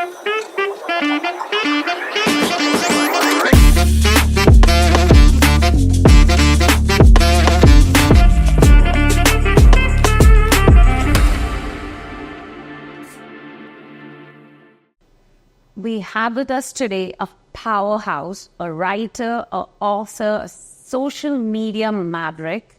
We have with us today a powerhouse, a writer, an author, a social media maverick.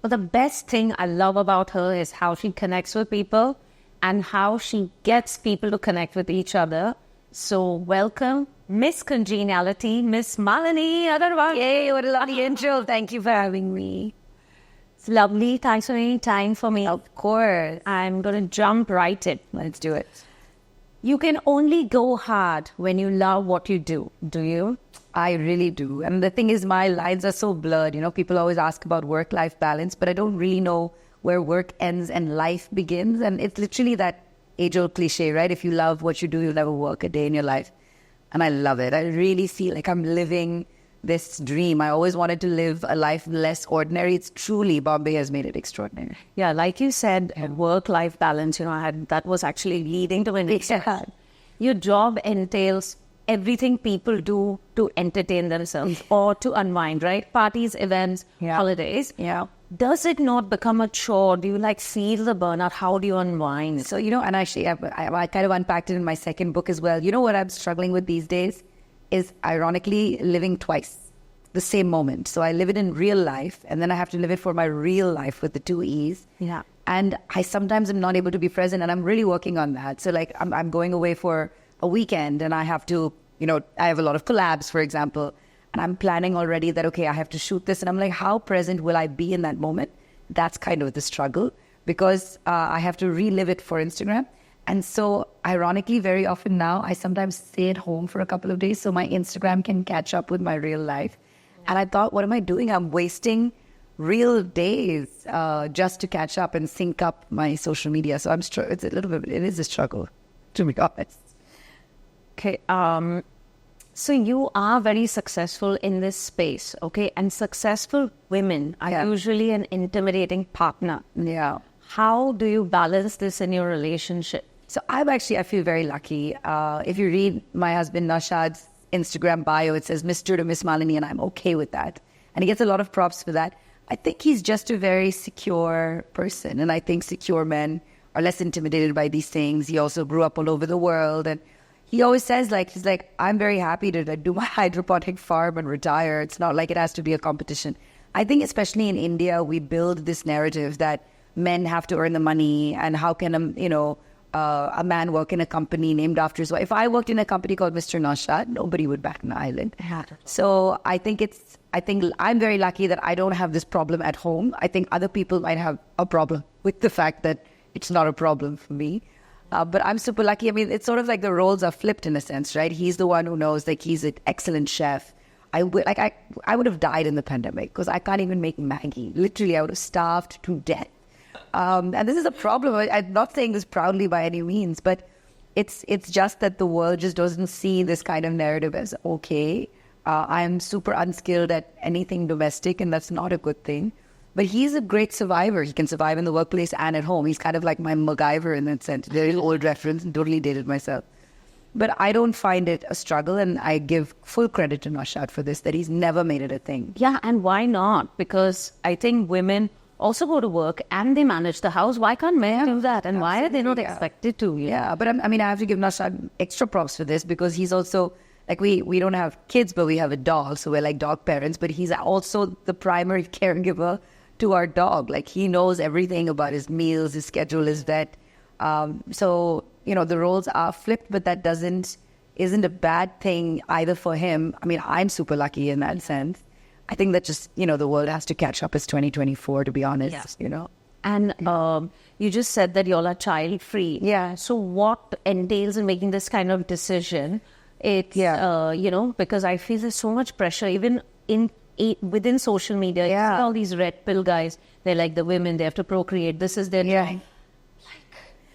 But the best thing I love about her is how she connects with people and how she gets people to connect with each other. So welcome, Miss Congeniality, Miss Malini Agarwal. Yay, what a lovely intro. Thank you for having me. It's lovely. Thanks for making time for me. Of course. I'm going to jump right in. Let's do it. You can only go hard when you love what you do you? I really do. And the thing is, my lines are so blurred. You know, people always ask about work-life balance, but I don't really know where work ends and life begins. And it's literally that age-old cliche, right? If you love what you do, you'll never work a day in your life. And I love it. I really feel like I'm living this dream. I always wanted to live a life less ordinary. It's truly, Bombay has made it extraordinary. Yeah, like you said, work-life balance, that was actually leading to an extent. Your job entails everything people do to entertain themselves or to unwind, right? Parties, events, holidays. Yeah. Does it not become a chore? Do you feel the burnout? How do you unwind? So, and actually I kind of unpacked it in my second book as well. You know what I'm struggling with these days is ironically living twice, the same moment. So I live it in real life and then I have to live it for my real life with the two E's. Yeah. And I sometimes am not able to be present and I'm really working on that. So I'm going away for a weekend and I have to, I have a lot of collabs, for example, and I'm planning already that, okay, I have to shoot this. And I'm like, how present will I be in that moment? That's kind of the struggle because I have to relive it for Instagram. And so, ironically, very often now, I sometimes stay at home for a couple of days so my Instagram can catch up with my real life. And I thought, what am I doing? I'm wasting real days just to catch up and sync up my social media. So it's a little bit, it is a struggle, to be honest. Okay. So you are very successful in this space, okay? And successful women are usually an intimidating partner. Yeah. How do you balance this in your relationship? So I feel very lucky. If you read my husband Nashad's Instagram bio, it says Mr. to Miss Malini, and I'm okay with that. And he gets a lot of props for that. I think he's just a very secure person. And I think secure men are less intimidated by these things. He also grew up all over the world. And he always says, he's like, I'm very happy to do my hydroponic farm and retire. It's not like it has to be a competition. I think especially in India, we build this narrative that men have to earn the money and how can a man work in a company named after his wife. If I worked in a company called Mr. Naushad, nobody would bat an eyelid. So I think I'm very lucky that I don't have this problem at home. I think other people might have a problem with the fact that it's not a problem for me. But I'm super lucky. I mean, it's sort of like the roles are flipped in a sense, right? He's the one who knows, he's an excellent chef. I would have died in the pandemic because I can't even make Maggie. Literally, I would have starved to death. And this is a problem. I'm not saying this proudly by any means, but it's just that the world just doesn't see this kind of narrative as okay. I'm super unskilled at anything domestic, and that's not a good thing. But he's a great survivor. He can survive in the workplace and at home. He's kind of like my MacGyver in that sense. Very old reference and totally dated myself. But I don't find it a struggle, and I give full credit to Naushad for this, that he's never made it a thing. Yeah, and why not? Because I think women also go to work and they manage the house. Why can't men do that? And why are they not expected to? Yeah, but I have to give Naushad extra props for this because he's also, we don't have kids, but we have a dog. So we're like dog parents, but he's also the primary caregiver to our dog. He knows everything about his meals, his schedule, his vet. So, the roles are flipped, but that isn't a bad thing either for him. I mean, I'm super lucky in that sense. I think that just, the world has to catch up. It's 2024, to be honest, And you just said that you're child-free. Yeah. So what entails in making this kind of decision? It's, because I feel there's so much pressure, even within social media. Yeah. You see all these red pill guys, they're like the women, they have to procreate. This is their job.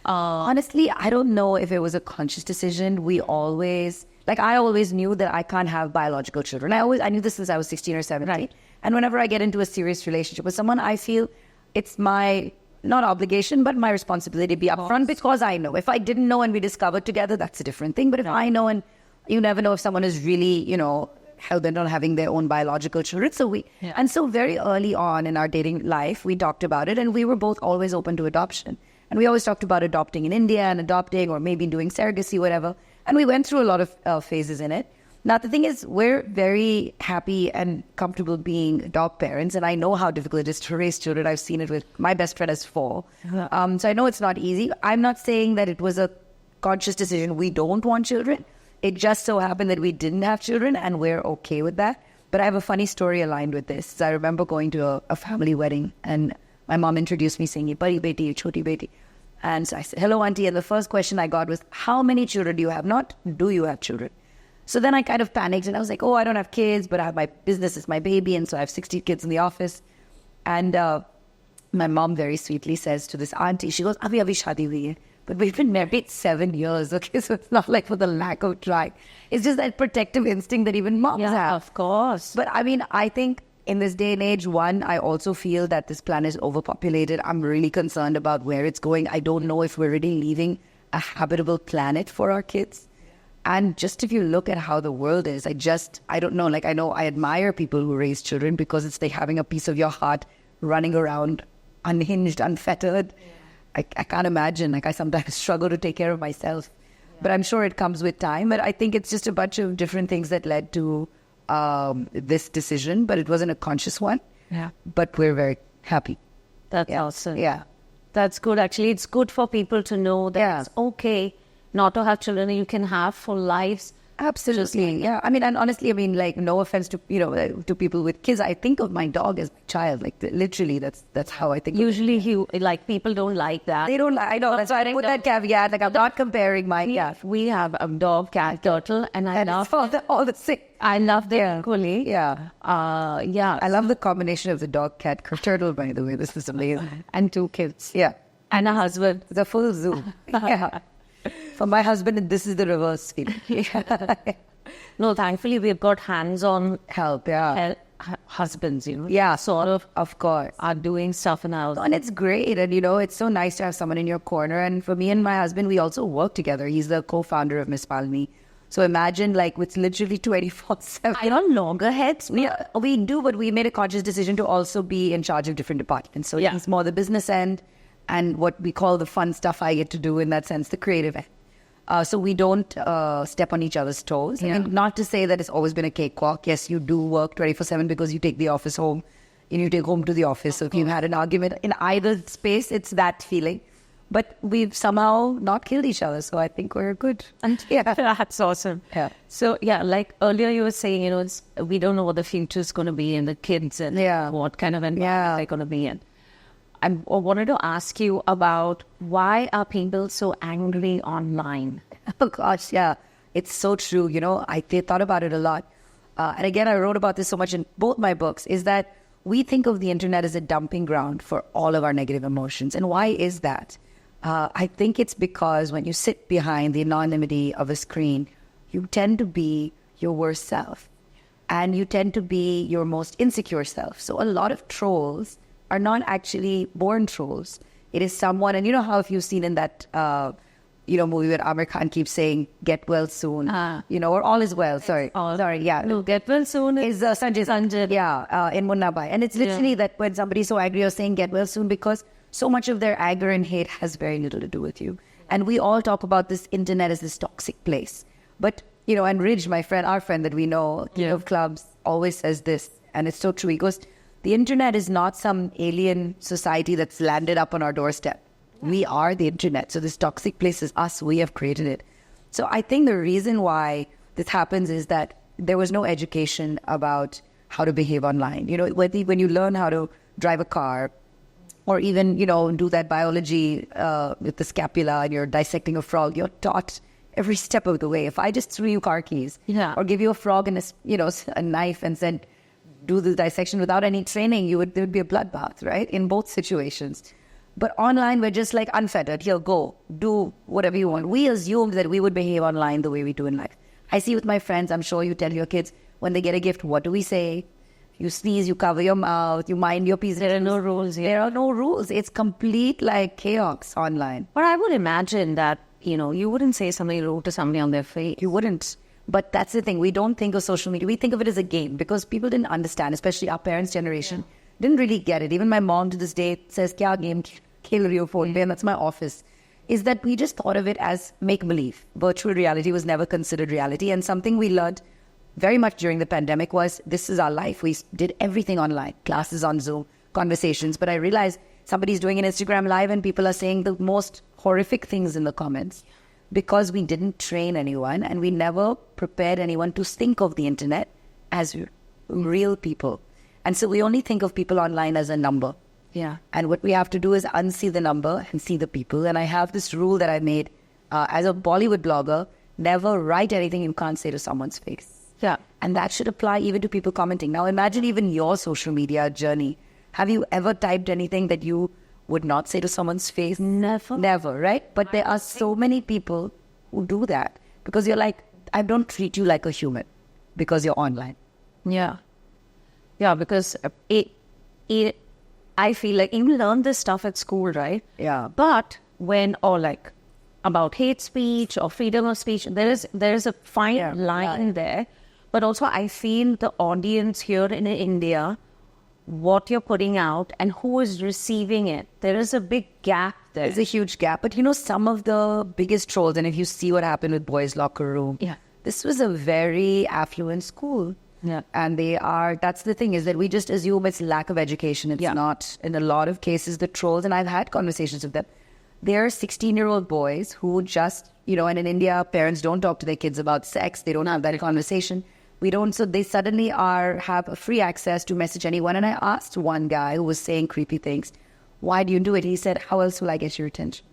Honestly, I don't know if it was a conscious decision. I always knew that I can't have biological children. I knew this since I was 16 or 17. Right. And whenever I get into a serious relationship with someone, I feel it's my not obligation, but my responsibility to be upfront because I know. If I didn't know and we discovered together, that's a different thing. But if I know, and you never know if someone is really, hell-bent on having their own biological children. So very early on in our dating life, we talked about it, and we were both always open to adoption. And we always talked about adopting in India and adopting, or maybe doing surrogacy, whatever. And we went through a lot of phases in it. Now, the thing is, we're very happy and comfortable being adopt parents. And I know how difficult it is to raise children. I've seen it with my best friend has 4. So I know it's not easy. I'm not saying that it was a conscious decision. We don't want children. It just so happened that we didn't have children, and we're okay with that. But I have a funny story aligned with this. So I remember going to a family wedding, and my mom introduced me saying, "Badi beti, choti beti." And so I said, "Hello, auntie." And the first question I got was, "How many children do you have? Not, do you have children?" So then I kind of panicked, and I was like, "Oh, I don't have kids, but I have my business is my baby." And so I have 60 kids in the office. And my mom very sweetly says to this auntie, she goes, "Abhi shadi hui hai." But we've been married 7 years, okay? So it's not like for the lack of trying. It's just that protective instinct that even moms have. Of course. But I mean, I think in this day and age, one, I also feel that this planet is overpopulated. I'm really concerned about where it's going. I don't know if we're really leaving a habitable planet for our kids. And just if you look at how the world is, I don't know. Like, I know I admire people who raise children because it's like having a piece of your heart running around unhinged, unfettered. I can't imagine. Like, I sometimes struggle to take care of myself. But I'm sure it comes with time. But I think it's just a bunch of different things that led to this decision. But it wasn't a conscious one. Yeah. But we're very happy. That's awesome. Yeah. That's good. Actually, it's good for people to know that it's okay not to have children. You can have full lives. Absolutely. Yeah. I mean, and honestly, I mean, like, no offense to, to people with kids. I think of my dog as my child. Like, literally, that's how I think. Usually, people don't like that. They don't like, I know. That's why I put that caveat. Like, I'm not comparing my cat. We have a dog, cat, turtle, and I love all the same. I love them equally. Yeah. Yeah. I love the combination of the dog, cat, turtle, by the way. This is amazing. And 2 kids. Yeah. And a husband. The full zoo. Yeah. For my husband, this is the reverse feeling. No, thankfully, we've got hands-on help, yeah. Husbands, Yeah, sort of course. are doing stuff in our... And it's great. And, it's so nice to have someone in your corner. And for me and my husband, we also work together. He's the co-founder of Miss Malini. So imagine, like, it's literally 24/7. I don't loggerheads. We do, but we made a conscious decision to also be in charge of different departments. So he's more the business end, and what we call the fun stuff I get to do, in that sense, the creative end. So we don't step on each other's toes. Yeah. And not to say that it's always been a cakewalk. Yes, you do work 24/7 because you take the office home and you take home to the office. So if you've had an argument in either space, it's that feeling. But we've somehow not killed each other. So I think we're good. And that's awesome. Yeah. So, like earlier you were saying, we don't know what the future is going to be, and the kids and what kind of environment they're going to be in. I wanted to ask you about, why are people so angry online? Oh, gosh, yeah. It's so true. I thought about it a lot. And again, I wrote about this so much in both my books, is that we think of the internet as a dumping ground for all of our negative emotions. And why is that? I think it's because when you sit behind the anonymity of a screen, you tend to be your worst self. And you tend to be your most insecure self. So a lot of trolls are not actually born trolls. It is someone, and you know how if you've seen in that, movie where Amir Khan keeps saying, "Get well soon," or "All is well." Sorry, No, "Get well soon" is Sanjay. Yeah, in Munna Bhai, and it's literally that when somebody's so angry, you're saying "Get well soon" because so much of their anger and hate has very little to do with you. And we all talk about this internet as this toxic place, but and Ridge, my friend, our friend that we know, King of Clubs, always says this, and it's so true. He goes, the internet is not some alien society that's landed up on our doorstep. We are the internet. So this toxic place is us. We have created it. So I think the reason why this happens is that there was no education about how to behave online. When you learn how to drive a car, or even, do that biology with the scapula and you're dissecting a frog, you're taught every step of the way. If I just threw you car keys or give you a frog and a knife and said, do the dissection without any training, there would be a bloodbath, right? In both situations. But online, we're just like unfettered. Here, go, do whatever you want. We assumed that we would behave online the way we do in life. I see with my friends, I'm sure you tell your kids, when they get a gift, what do we say? You sneeze, you cover your mouth, you mind your P's. There are no rules here. There are no rules. It's complete like chaos online. But I would imagine that, you wouldn't say something rude to somebody on their face. You wouldn't. But that's the thing. We don't think of social media. We think of it as a game because people didn't understand, especially our parents' generation, didn't really get it. Even my mom to this day says, kya game khel rahi ho phone pe? And that's my office. Is that we just thought of it as make-believe. Virtual reality was never considered reality. And something we learned very much during the pandemic was this is our life. We did everything online, classes on Zoom, conversations. But I realized somebody's doing an Instagram live and people are saying the most horrific things in the comments because we didn't train anyone and we never prepared anyone to think of the internet as real people. And so we only think of people online as a number. Yeah. And what we have to do is unsee the number and see the people. And I have this rule that I made as a Bollywood blogger, never write anything you can't say to someone's face. Yeah. And that should apply even to people commenting. Now imagine even your social media journey. Have you ever typed anything that you would not say to someone's face? Never. Never, right? But there are so many people who do that because you're like, I don't treat you like a human because you're online. Yeah. Yeah, because I feel like you learn this stuff at school, right? Yeah. But about hate speech or freedom of speech, there is a fine line there. But also I feel the audience here in India, what you're putting out and who is receiving it, there is a big gap there. There's a huge gap. But some of the biggest trolls, and if you see what happened with Boys Locker Room, this was a very affluent school. Yeah. And that's the thing is that we just assume it's lack of education. It's not. In a lot of cases, the trolls, and I've had conversations with them, they're 16-year-old boys who just, and in India, parents don't talk to their kids about sex. They don't have that conversation. We don't. So they suddenly have a free access to message anyone. And I asked one guy who was saying creepy things, why do you do it? He said, how else will I get your attention?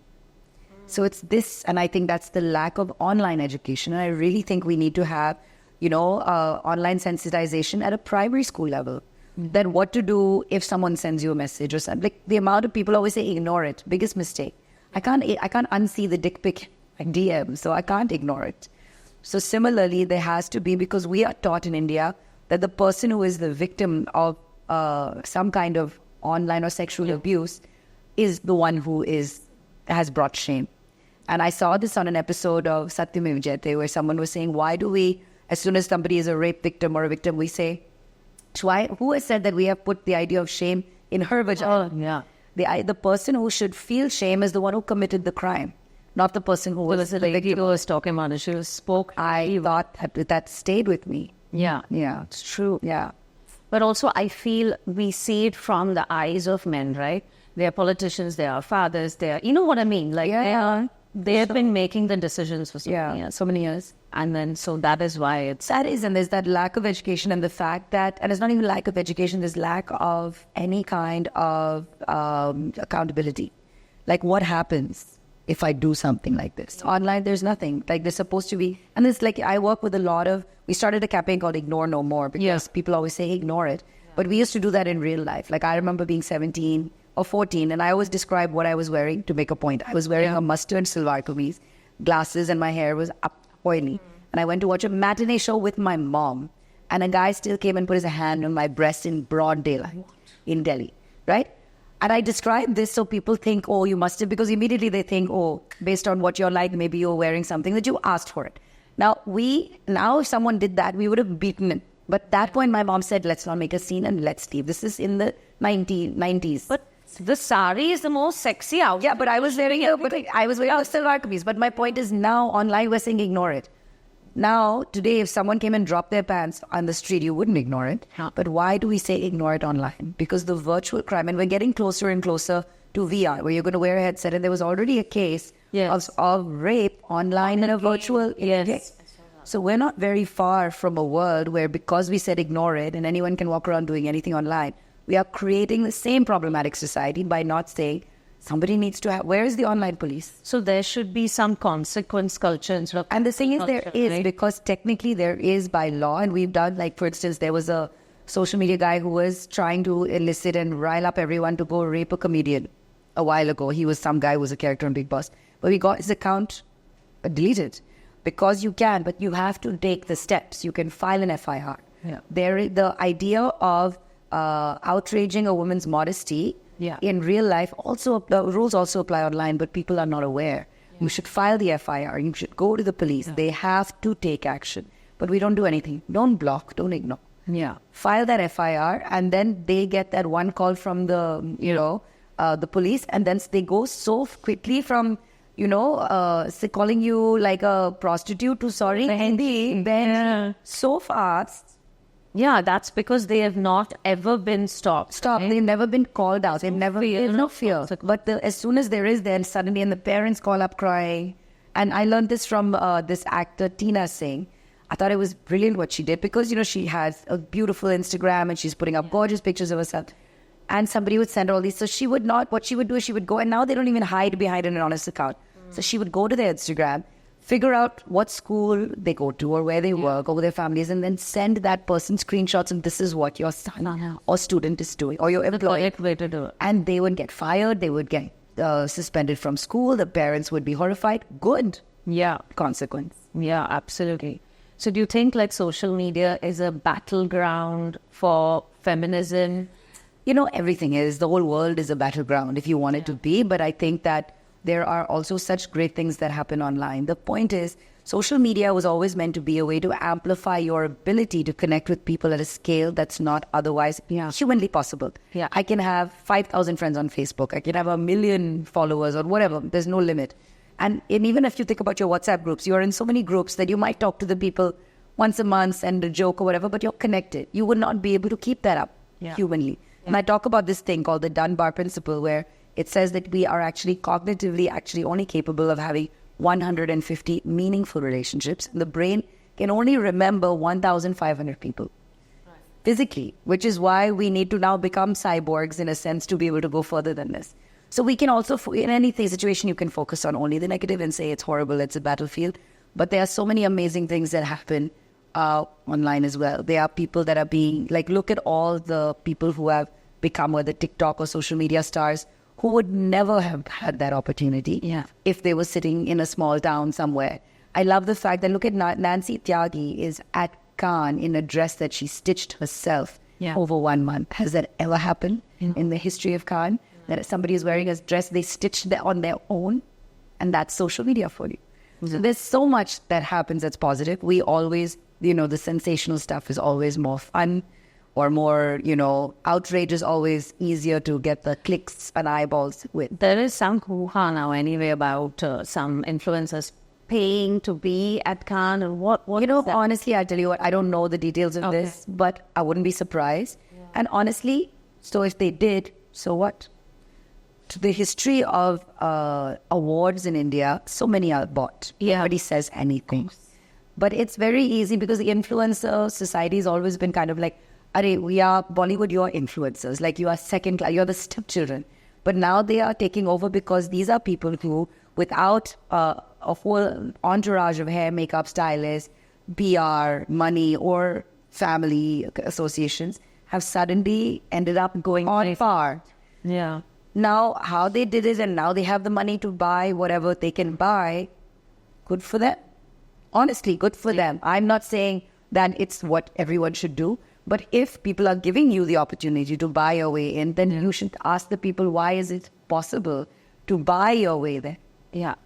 So it's this. And I think that's the lack of online education. And I really think we need to have, online sensitization at a primary school level. Then what to do if someone sends you a message or something. Like the amount of people always say, ignore it. Biggest mistake. I can't unsee the dick pic DM, so I can't ignore it. So similarly, there has to be, because we are taught in India that the person who is the victim of some kind of online or sexual abuse is the one who has brought shame. And I saw this on an episode of Satyamev Jayate where someone was saying, why do we, as soon as somebody is a rape victim or a victim, we say, who has said that we have put the idea of shame in her vagina? Oh, yeah. The person who should feel shame is the one who committed the crime, not the person who was the victim. Was talking about it. She spoke. I thought that stayed with me. Yeah. Yeah. It's true. Yeah. But also I feel we see it from the eyes of men, right? They are politicians, they are fathers, they are, you know what I mean? Like they have been making the decisions for so many years. And then, so that is why and there's that lack of education and the fact that, and it's not even lack of education, there's lack of any kind of accountability. Like what happens if I do something like this? Online, there's nothing. Like there's supposed to be, and it's like, I work with a lot of, we started a campaign called Ignore No More because people always say ignore it. But we used to do that in real life. Like I remember being 17 or 14 and I always describe what I was wearing to make a point. I was wearing a mustard salwar kameez, glasses, and my hair was up oily. And I went to watch a matinee show with my mom. And a guy still came and put his hand on my breast in broad daylight in Delhi, right? And I described this so people think, oh, you must have, because immediately they think, oh, based on what you're like, maybe you're wearing something that you asked for it. Now if someone did that, we would have beaten it. But at that point, my mom said, let's not make a scene and let's leave. This is in the 90s. But the sari is the most sexy outfit. Yeah, but I was wearing a salwar kameez. But my point is now online we're saying ignore it. Now, today, if someone came and dropped their pants on the street, you wouldn't ignore it. Huh. But why do we say ignore it online? Because the virtual crime, and we're getting closer and closer to VR, where you're going to wear a headset. And there was already a case of rape online in a virtual. Yes. So we're not very far from a world where, because we said ignore it and anyone can walk around doing anything online, we are creating the same problematic society by not saying somebody needs to have, where is the online police? So there should be some consequence culture instead of. And the thing is, there is, because technically there is by law, and we've done, like, for instance, there was a social media guy who was trying to elicit and rile up everyone to go rape a comedian a while ago. He was some guy who was a character on Big Boss. But we got his account deleted because you can, but you have to take the steps. You can file an FIR. The idea of outraging a woman's modesty in real life the rules also apply online, but people are not aware. You should file the FIR. You should go to the police. They have to take action. But we don't do anything. Don't block. Don't ignore. File that FIR, and then they get that one call from the police, and then they go so quickly from calling you like a prostitute to then so fast. Yeah, that's because they have not ever been stopped. Right? They've never been called out. There's no fear. But as soon as there is, then suddenly, and the parents call up crying. And I learned this from this actor, Tina Singh. I thought it was brilliant what she did because, she has a beautiful Instagram and she's putting up gorgeous pictures of herself. And somebody would send her all these. So what she would do is she would go, and now they don't even hide behind an anonymous account. So she would go to their Instagram, figure out what school they go to or where they work or their families, and then send that person screenshots and this is what your son or student is doing or your employee. Way to do it. And they would get fired. They would get suspended from school. The parents would be horrified. Good. Consequence. Yeah, absolutely. So do you think like social media is a battleground for feminism? Everything is. The whole world is a battleground if you want it to be. But I think that there are also such great things that happen online. The point is, social media was always meant to be a way to amplify your ability to connect with people at a scale that's not otherwise humanly possible. I can have 5,000 friends on Facebook. I can have 1 million followers or whatever. There's no limit. And even if you think about your WhatsApp groups, you're in so many groups that you might talk to the people once a month, send a joke or whatever, but you're connected. You would not be able to keep that up humanly. And I talk about this thing called the Dunbar principle, where it says that we are actually cognitively only capable of having 150 meaningful relationships. The brain can only remember 1,500 people physically, which is why we need to now become cyborgs in a sense to be able to go further than this. So we can also, in any situation, you can focus on only the negative and say it's horrible, it's a battlefield. But there are so many amazing things that happen online as well. There are people that are being, look at all the people who have become whether TikTok or social media stars who would never have had that opportunity if they were sitting in a small town somewhere. I love the fact that, look at Nancy Tyagi is at Cannes in a dress that she stitched herself over 1 month. Has that ever happened in the history of Cannes? That somebody is wearing a dress they stitched on their own, and that's social media for you. So there's so much that happens that's positive. We always, the sensational stuff is always more fun or more, outrage is always easier to get the clicks and eyeballs with. There is some hoo-ha now anyway about some influencers paying to be at Cannes and what honestly, I tell you what, I don't know the details of this, but I wouldn't be surprised. And honestly, so if they did, so what? To the history of awards in India, so many are bought. Nobody says anything. But it's very easy because the influencer society has always been kind of like, we are Bollywood, you are influencers. Like you are second class, you're the stepchildren. But now they are taking over because these are people who, without a whole entourage of hair, makeup, stylists, PR, money, or family associations, have suddenly ended up going on far. Now, how they did it, and now they have the money to buy whatever they can buy, good for them. Honestly, good for them. I'm not saying that it's what everyone should do, but if people are giving you the opportunity to buy your way in, then you should ask the people, why is it possible to buy your way there?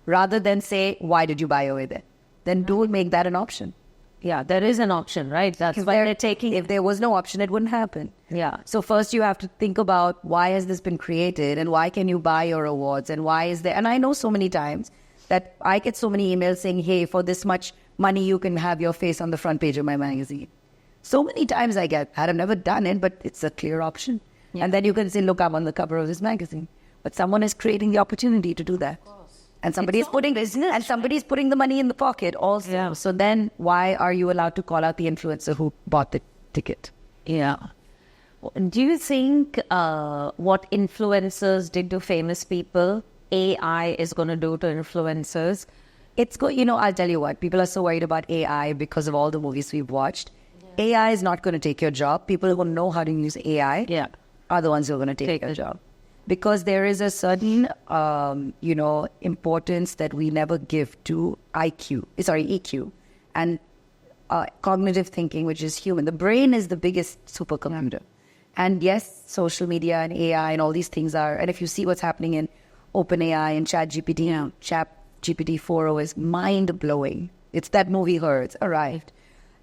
Rather than say, why did you buy your way there? Then do make that an option. There is an option, right? That's why they're taking... If there was no option, it wouldn't happen. So first you have to think about why has this been created and why can you buy your awards and why is there... And I know so many times that I get so many emails saying, hey, for this much money, you can have your face on the front page of my magazine. So many times I get that. I've never done it, but it's a clear option. And then you can say, look, I'm on the cover of this magazine. But someone is creating the opportunity to do that. And somebody is putting the money in the pocket also. So then why are you allowed to call out the influencer who bought the ticket? Do you think what influencers did to famous people, AI is going to do to influencers? I'll tell you what, people are so worried about AI because of all the movies we've watched. AI is not going to take your job. People who know how to use AI are the ones who are going to take your job. Because there is a certain, importance that we never give to EQ. And cognitive thinking, which is human. The brain is the biggest supercomputer. And yes, social media and AI and all these things are, and if you see what's happening in OpenAI and ChatGPT, ChatGPT 4.0 is mind-blowing. It's that movie Her, it's arrived.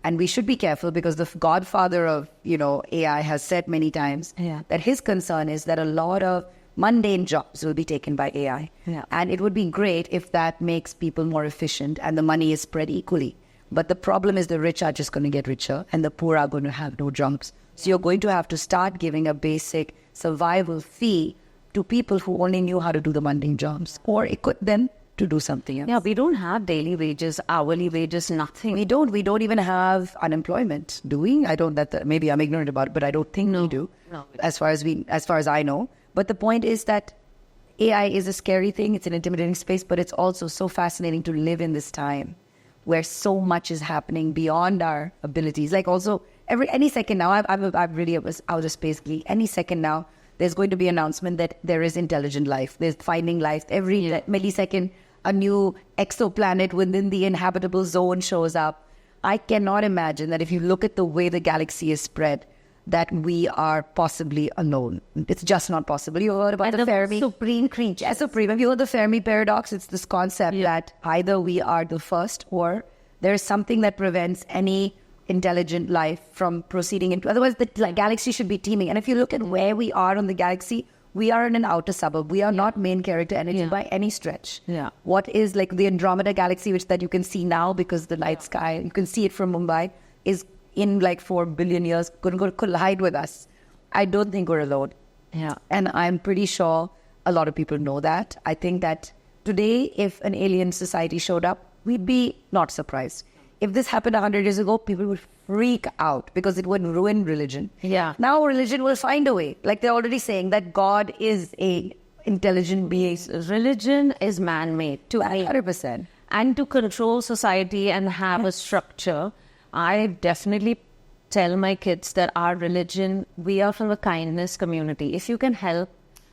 And we should be careful because the godfather of, AI has said many times that his concern is that a lot of mundane jobs will be taken by AI. And it would be great if that makes people more efficient and the money is spread equally. But the problem is the rich are just going to get richer and the poor are going to have no jobs. So you're going to have to start giving a basic survival fee to people who only knew how to do the mundane jobs or equip them to do something else. Yeah, we don't have daily wages, hourly wages, nothing. We don't even have unemployment, do we? I don't. Maybe I'm ignorant about it, but I don't think we do. No. As far as I know. But the point is that AI is a scary thing. It's an intimidating space, but it's also so fascinating to live in this time where so much is happening beyond our abilities. Like also any second now, I'm really a outer space geek. Any second now, there's going to be an announcement that there is intelligent life. There's finding life. Every millisecond, a new exoplanet within the inhabitable zone shows up. I cannot imagine that if you look at the way the galaxy is spread, that we are possibly alone. It's just not possible. You heard about the Fermi supreme creature. Supreme. Have you heard the Fermi paradox? It's this concept that either we are the first or there is something that prevents any intelligent life from proceeding into. Otherwise, the galaxy should be teeming. And if you look at where we are on the galaxy, we are in an outer suburb. We are not main character energy by any stretch. What is like the Andromeda galaxy, which that you can see now because the night sky, you can see it from Mumbai, is in like 4 billion years going to collide with us. I don't think we're alone. And I'm pretty sure a lot of people know that. I think that today, if an alien society showed up, we'd be not surprised. If this happened 100 years ago, people would freak out because it would ruin religion. Now religion will find a way. Like they're already saying that God is a intelligent being. Religion is man-made to 100%. And to control society and have a structure. I definitely tell my kids that our religion, we are from the kindness community. If you can help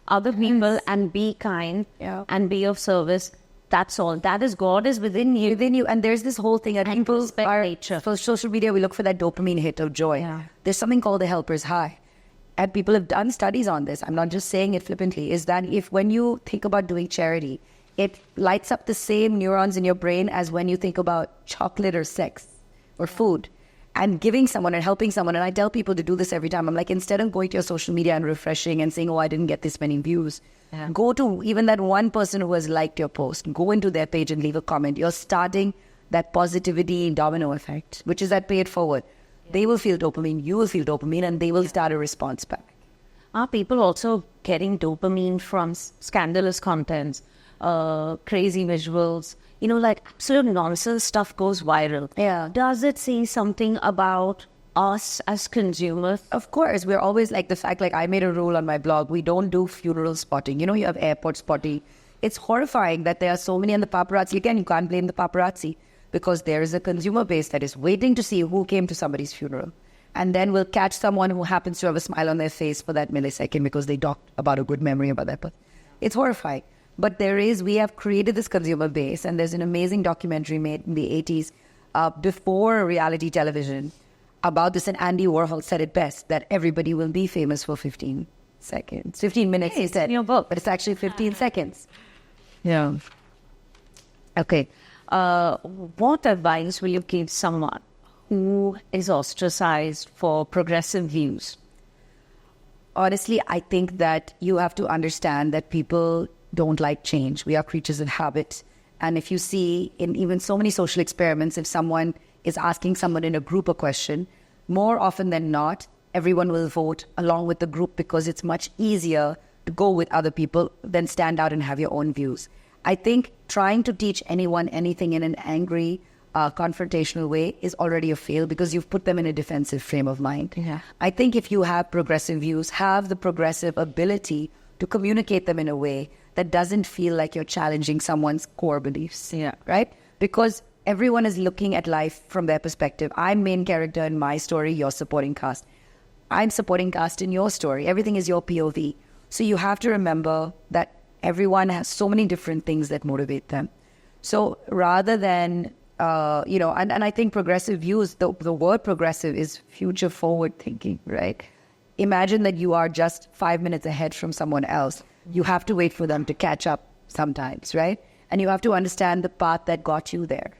other people and be kind and be of service, that's all. That is, God is within you. Within you. And there's this whole thing that people are, nature. For social media, we look for that dopamine hit of joy. There's something called the helper's high. And people have done studies on this. I'm not just saying it flippantly. Is that when you think about doing charity, it lights up the same neurons in your brain as when you think about chocolate or sex or food. And giving someone and helping someone. And I tell people to do this every time. I'm like, instead of going to your social media and refreshing and saying, oh, I didn't get this many views. Go to even that one person who has liked your post. Go into their page and leave a comment. You're starting that positivity domino effect, which is that pay it forward. They will feel dopamine, you will feel dopamine, and they will start a response back. Are people also getting dopamine from scandalous contents, crazy visuals? Like absolute nonsense stuff goes viral. Does it say something about us as consumers? Of course. We're always like the fact, like I made a rule on my blog, we don't do funeral spotting. You have airport spotting. It's horrifying that there are so many, and the paparazzi, again, you can't blame the paparazzi because there is a consumer base that is waiting to see who came to somebody's funeral. And then we'll catch someone who happens to have a smile on their face for that millisecond because they talked about a good memory about that person. It's horrifying. But we have created this consumer base, and there's an amazing documentary made in the 80s before reality television about this, and Andy Warhol said it best, that everybody will be famous for 15 seconds. 15 minutes, he said. In your book. But it's actually 15 seconds. Okay. What advice will you give someone who is ostracized for progressive views? Honestly, I think that you have to understand that people don't like change. We are creatures of habit. And if you see in even so many social experiments, if someone is asking someone in a group a question, more often than not, everyone will vote along with the group because it's much easier to go with other people than stand out and have your own views. I think trying to teach anyone anything in an angry, confrontational way is already a fail because you've put them in a defensive frame of mind. I think if you have progressive views, have the progressive ability to communicate them in a way that doesn't feel like you're challenging someone's core beliefs, right? Because everyone is looking at life from their perspective. I'm main character in my story, you're supporting cast. I'm supporting cast in your story. Everything is your POV. So you have to remember that everyone has so many different things that motivate them. So rather than and I think progressive views, the word progressive is future forward thinking, right? Imagine that you are just 5 minutes ahead from someone else. You have to wait for them to catch up sometimes, right? And you have to understand the path that got you there.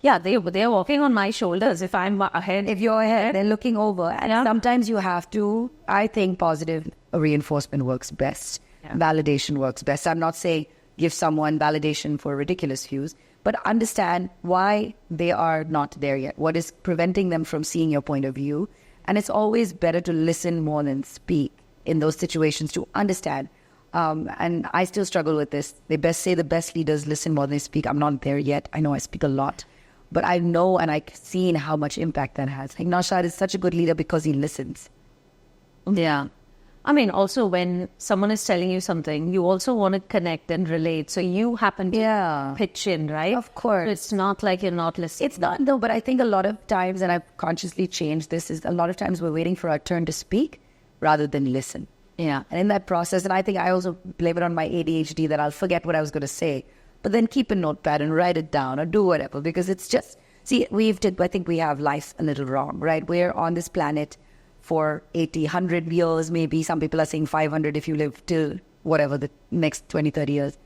Yeah, they're walking on my shoulders if I'm ahead. If you're ahead, they're looking over. And sometimes you have to, I think positive reinforcement works best. Yeah. Validation works best. I'm not saying give someone validation for ridiculous views, but understand why they are not there yet. What is preventing them from seeing your point of view? And it's always better to listen more than speak in those situations to understand. And I still struggle with this. They say the best leaders listen more than they speak. I'm not there yet. I know I speak a lot. But I know and I've seen how much impact that has. Like Naushad is such a good leader because he listens. Yeah. I mean, also when someone is telling you something, you also want to connect and relate. So you happen to pitch in, right? Of course. So it's not like you're not listening. It's not, though, but I think a lot of times, and I've consciously changed this, is a lot of times we're waiting for our turn to speak rather than listen. Yeah. And in that process, and I think I also blame it on my ADHD that I'll forget what I was going to say, but then keep a notepad and write it down or do whatever, because it's just, see, I think we have life a little wrong, right? We're on this planet for 80, 100 years, maybe. Some people are saying 500 if you live till whatever, the next 20, 30 years.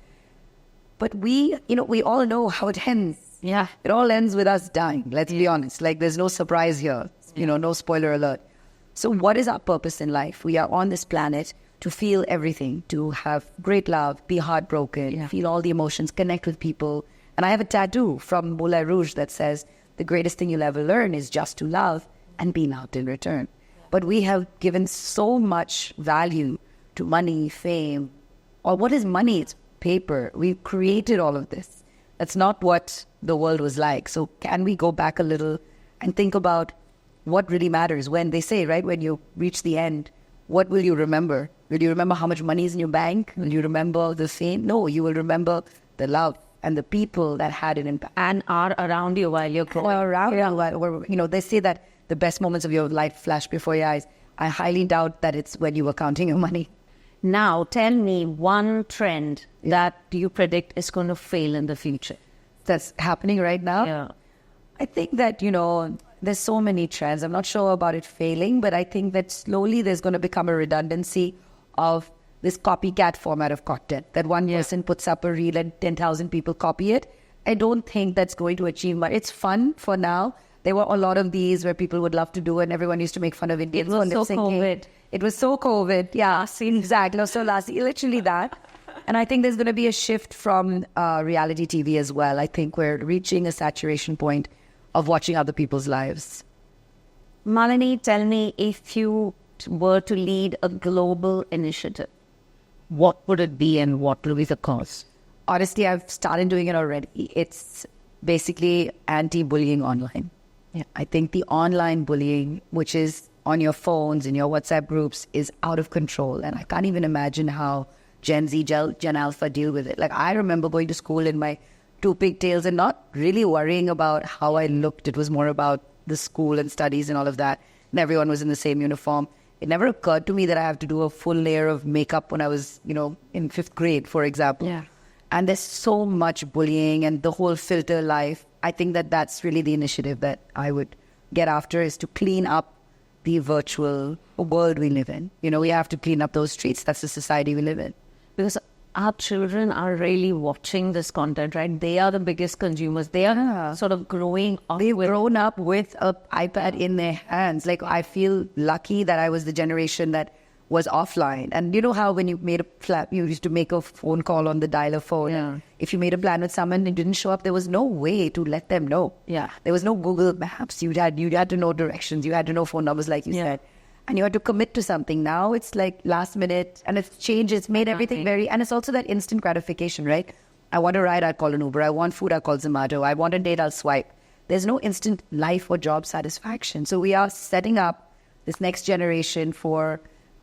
But we all know how it ends. Yeah. It all ends with us dying, let's be honest. Like, there's no surprise here, no spoiler alert. So what is our purpose in life? We are on this planet to feel everything, to have great love, be heartbroken, feel all the emotions, connect with people. And I have a tattoo from Moulin Rouge that says, the greatest thing you'll ever learn is just to love and be loved in return. But we have given so much value to money, fame, or what is money? It's paper. We've created all of this. That's not what the world was like. So can we go back a little and think about what really matters? When they say, right, when you reach the end, what will you remember? Will you remember how much money is in your bank? Will you remember the fame? No, you will remember the love and the people that had an impact. And are around you while you're growing. They say that the best moments of your life flash before your eyes. I highly doubt that it's when you were counting your money. Now, tell me one trend that you predict is going to fail in the future. That's happening right now? Yeah. I think that, there's so many trends. I'm not sure about it failing, but I think that slowly there's going to become a redundancy of this copycat format of content. That one person puts up a reel and 10,000 people copy it. I don't think that's going to achieve much. It's fun for now. There were a lot of these where people would love to do it and everyone used to make fun of Indians. It was so COVID. It was so COVID. Yeah, exactly. So literally that. And I think there's going to be a shift from reality TV as well. I think we're reaching a saturation point of watching other people's lives. Malini, tell me, if you were to lead a global initiative, what would it be and what will be the cause? Honestly, I've started doing it already. It's basically anti-bullying online. Yeah. I think the online bullying, which is on your phones, in your WhatsApp groups, is out of control. And I can't even imagine how Gen Z, Gen Alpha deal with it. Like, I remember going to school in my 2 pigtails and not really worrying about how I looked. It was more about the school and studies and all of that. And everyone was in the same uniform. It never occurred to me that I have to do a full layer of makeup when I was, in 5th grade, for example. Yeah. And there's so much bullying and the whole filter life. I think that that's really the initiative that I would get after, is to clean up the virtual world we live in. We have to clean up those streets. That's the society we live in. Because our children are really watching this content, right? They are the biggest consumers. They are sort of growing up. They've grown up with an iPad in their hands. Like, I feel lucky that I was the generation that was offline. And you know how when you made you used to make a phone call on the dialer phone. Yeah. If you made a plan with someone and it didn't show up, there was no way to let them know. Yeah. There was no Google Maps. You had to know directions. You had to know phone numbers, like you said. And you had to commit to something. Now it's like last minute, and it's changed. It's made everything and it's also that instant gratification, right? I want a ride, I'll call an Uber. I want food, I'll call Zomato. I want a date, I'll swipe. There's no instant life or job satisfaction. So we are setting up this next generation for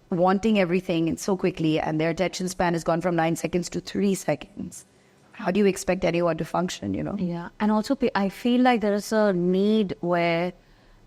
wanting everything so quickly, and their attention span has gone from 9 seconds to 3 seconds. How do you expect anyone to function, Yeah. And also, I feel like there is a need where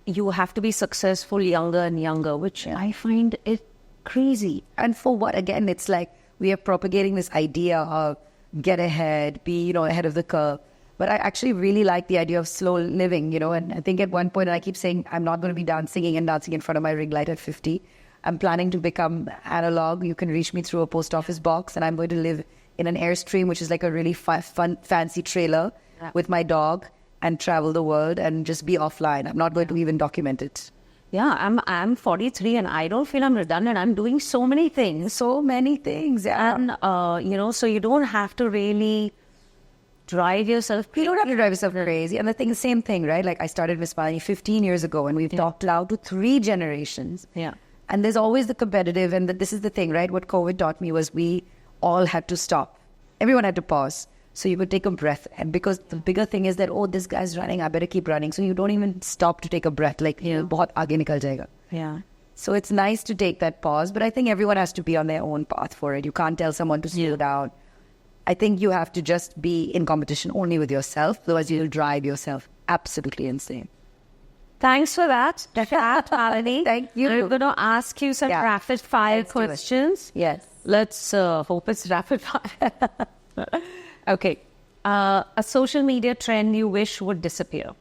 you have to be successful younger and younger, which I find it crazy. And for what? Again, it's like we are propagating this idea of get ahead, be, ahead of the curve. But I actually really like the idea of slow living, and I think at one point, and I keep saying I'm not going to be singing and dancing in front of my ring light at 50. I'm planning to become analog. You can reach me through a post office box, and I'm going to live in an Airstream, which is like a really fun, fancy trailer with my dog, and travel the world and just be offline. I'm not going to even document it. Yeah, I'm 43 and I don't feel I'm redundant. I'm doing so many things. So many things. Yeah. And, so you don't have to really drive yourself. You don't have to drive yourself crazy. And the same thing, right? Like I started Miss Malini 15 years ago and we've talked loud to 3 generations. Yeah. And there's always the competitive. And this is the thing, right? What COVID taught me was we all had to stop. Everyone had to pause. So you could take a breath. And because the bigger thing is that, this guy's running, I better keep running. So you don't even stop to take a breath. Like, bahut aage nikal jayega. Yeah. So it's nice to take that pause. But I think everyone has to be on their own path for it. You can't tell someone to slow down. I think you have to just be in competition only with yourself. Otherwise, you'll drive yourself absolutely insane. Thanks for that, Malini. Thank you. I'm going to ask you some rapid fire questions. Yes. Let's hope it's rapid fire. Okay. A social media trend you wish would disappear?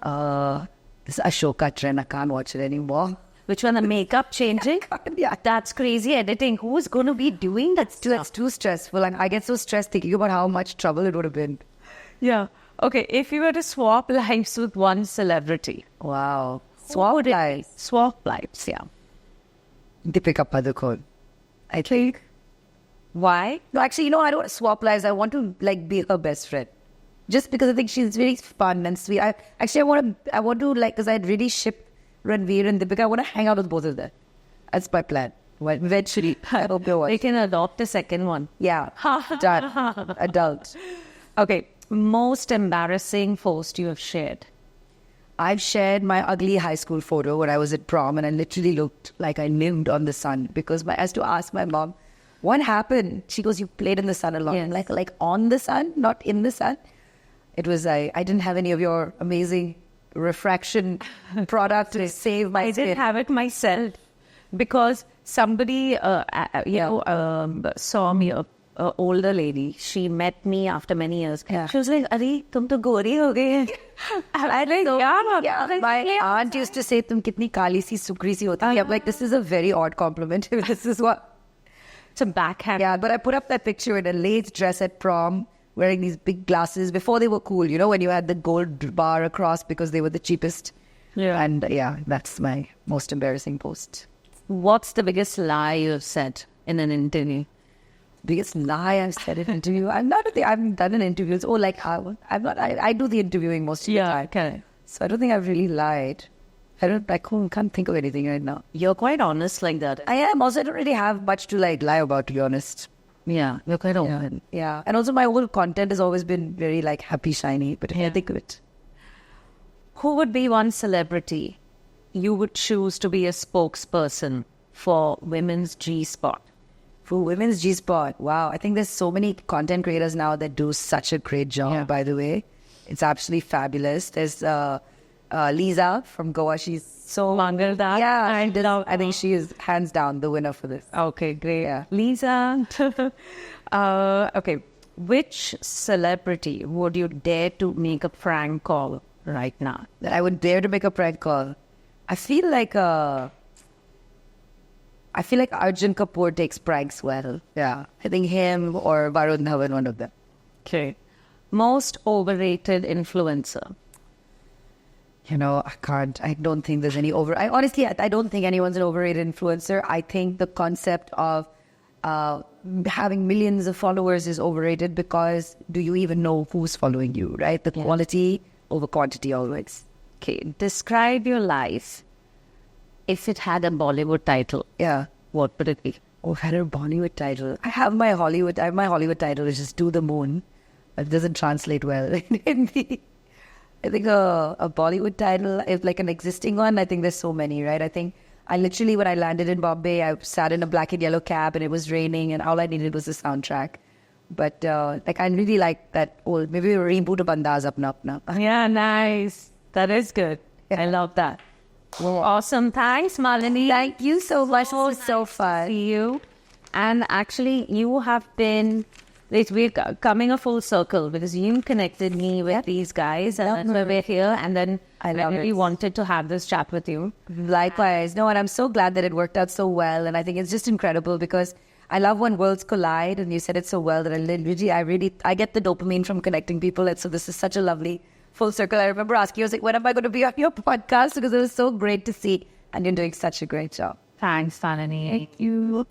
This Ashoka trend, I can't watch it anymore. Which one? The makeup changing? Yeah. That's crazy editing. Who's going to be doing that stuff? That's too stressful. And I get so stressed thinking about how much trouble it would have been. Yeah. Okay. If you were to swap lives with one celebrity. Wow. Swap lives? Swap lives, yeah. Deepika Padukone, I think. Why? No, actually, I don't want to swap lives. I want to be her best friend. Just because I think she's very fun and sweet. I want to because I'd really ship Ranveer and Deepika. I want to hang out with both of them. That's my plan. Eventually, I hope they watch. They can adopt a second one. Yeah. Done. Adult. Okay. Most embarrassing post you have shared? I've shared my ugly high school photo when I was at prom and I literally looked like I lived on the sun because I had to ask my mom, what happened? She goes, you played in the sun a lot. Yes. I'm like on the sun, not in the sun. It was, I didn't have any of your amazing refraction product to save my skin. I didn't have it myself because somebody, saw me, an older lady. She met me after many years. Yeah. She was like, "Arey, tum to gori ho gaye." And I like, My aunt used to say, "Tum kitni kali si sukri si hoti." I'm like, this is a very odd compliment. This is what. It's a backhand. Yeah, but I put up that picture in a lace dress at prom, wearing these big glasses before they were cool. When you had the gold bar across because they were the cheapest. Yeah. And that's my most embarrassing post. What's the biggest lie you've said in an interview? Biggest lie I've said in an interview. I haven't done an interview. I'm not. I do the interviewing most of the time. Okay. So I don't think I've really lied. I can't think of anything right now. You're quite honest like that. I am. Also, I don't really have much to lie about, to be honest. Yeah, you're quite open. Yeah. And also my whole content has always been very happy, shiny, but I think of it. Who would be one celebrity you would choose to be a spokesperson for women's G-spot? For women's G-spot, wow. I think there's so many content creators now that do such a great job, by the way. It's absolutely fabulous. There's Lisa from Goa. She's so... Mangalda. Yeah, I think she is hands down the winner for this. Okay, great. Yeah. Lisa. Okay. Which celebrity would you dare to make a prank call right now? That I would dare to make a prank call. I feel like Arjun Kapoor takes pranks well. Yeah. I think him or Varun Dhawan, one of them. Okay. Most overrated influencer? I can't. I don't think there's any honestly, I don't think anyone's an overrated influencer. I think the concept of having millions of followers is overrated because do you even know who's following you, right? The quality over quantity always. Okay. Describe your life if it had a Bollywood title. Yeah. What would it be? Oh, if I had a Bollywood title. I have my Hollywood title is just Do the Moon. It doesn't translate well in Hindi. I think a Bollywood title, if like an existing one, I think there's so many, right? I think I literally, when I landed in Bombay, I sat in a black and yellow cab and it was raining and all I needed was the soundtrack. But I really like that old, maybe a reboot of Andaz Apna Apna. Yeah, nice. That is good. Yeah. I love that. Well, awesome. Thanks, Malini. Thank you so much. It was so fun. See you. And actually, you have been we're coming a full circle because you connected me with these guys, and that's why we're here. And then I really wanted to have this chat with you. Likewise. No, and I'm so glad that it worked out so well. And I think it's just incredible because I love when worlds collide. And you said it so well that I get the dopamine from connecting people. And so this is such a lovely full circle. I remember asking you, I was like, when am I going to be on your podcast? Because it was so great to see. And you're doing such a great job. Thanks, Malini. Thank you.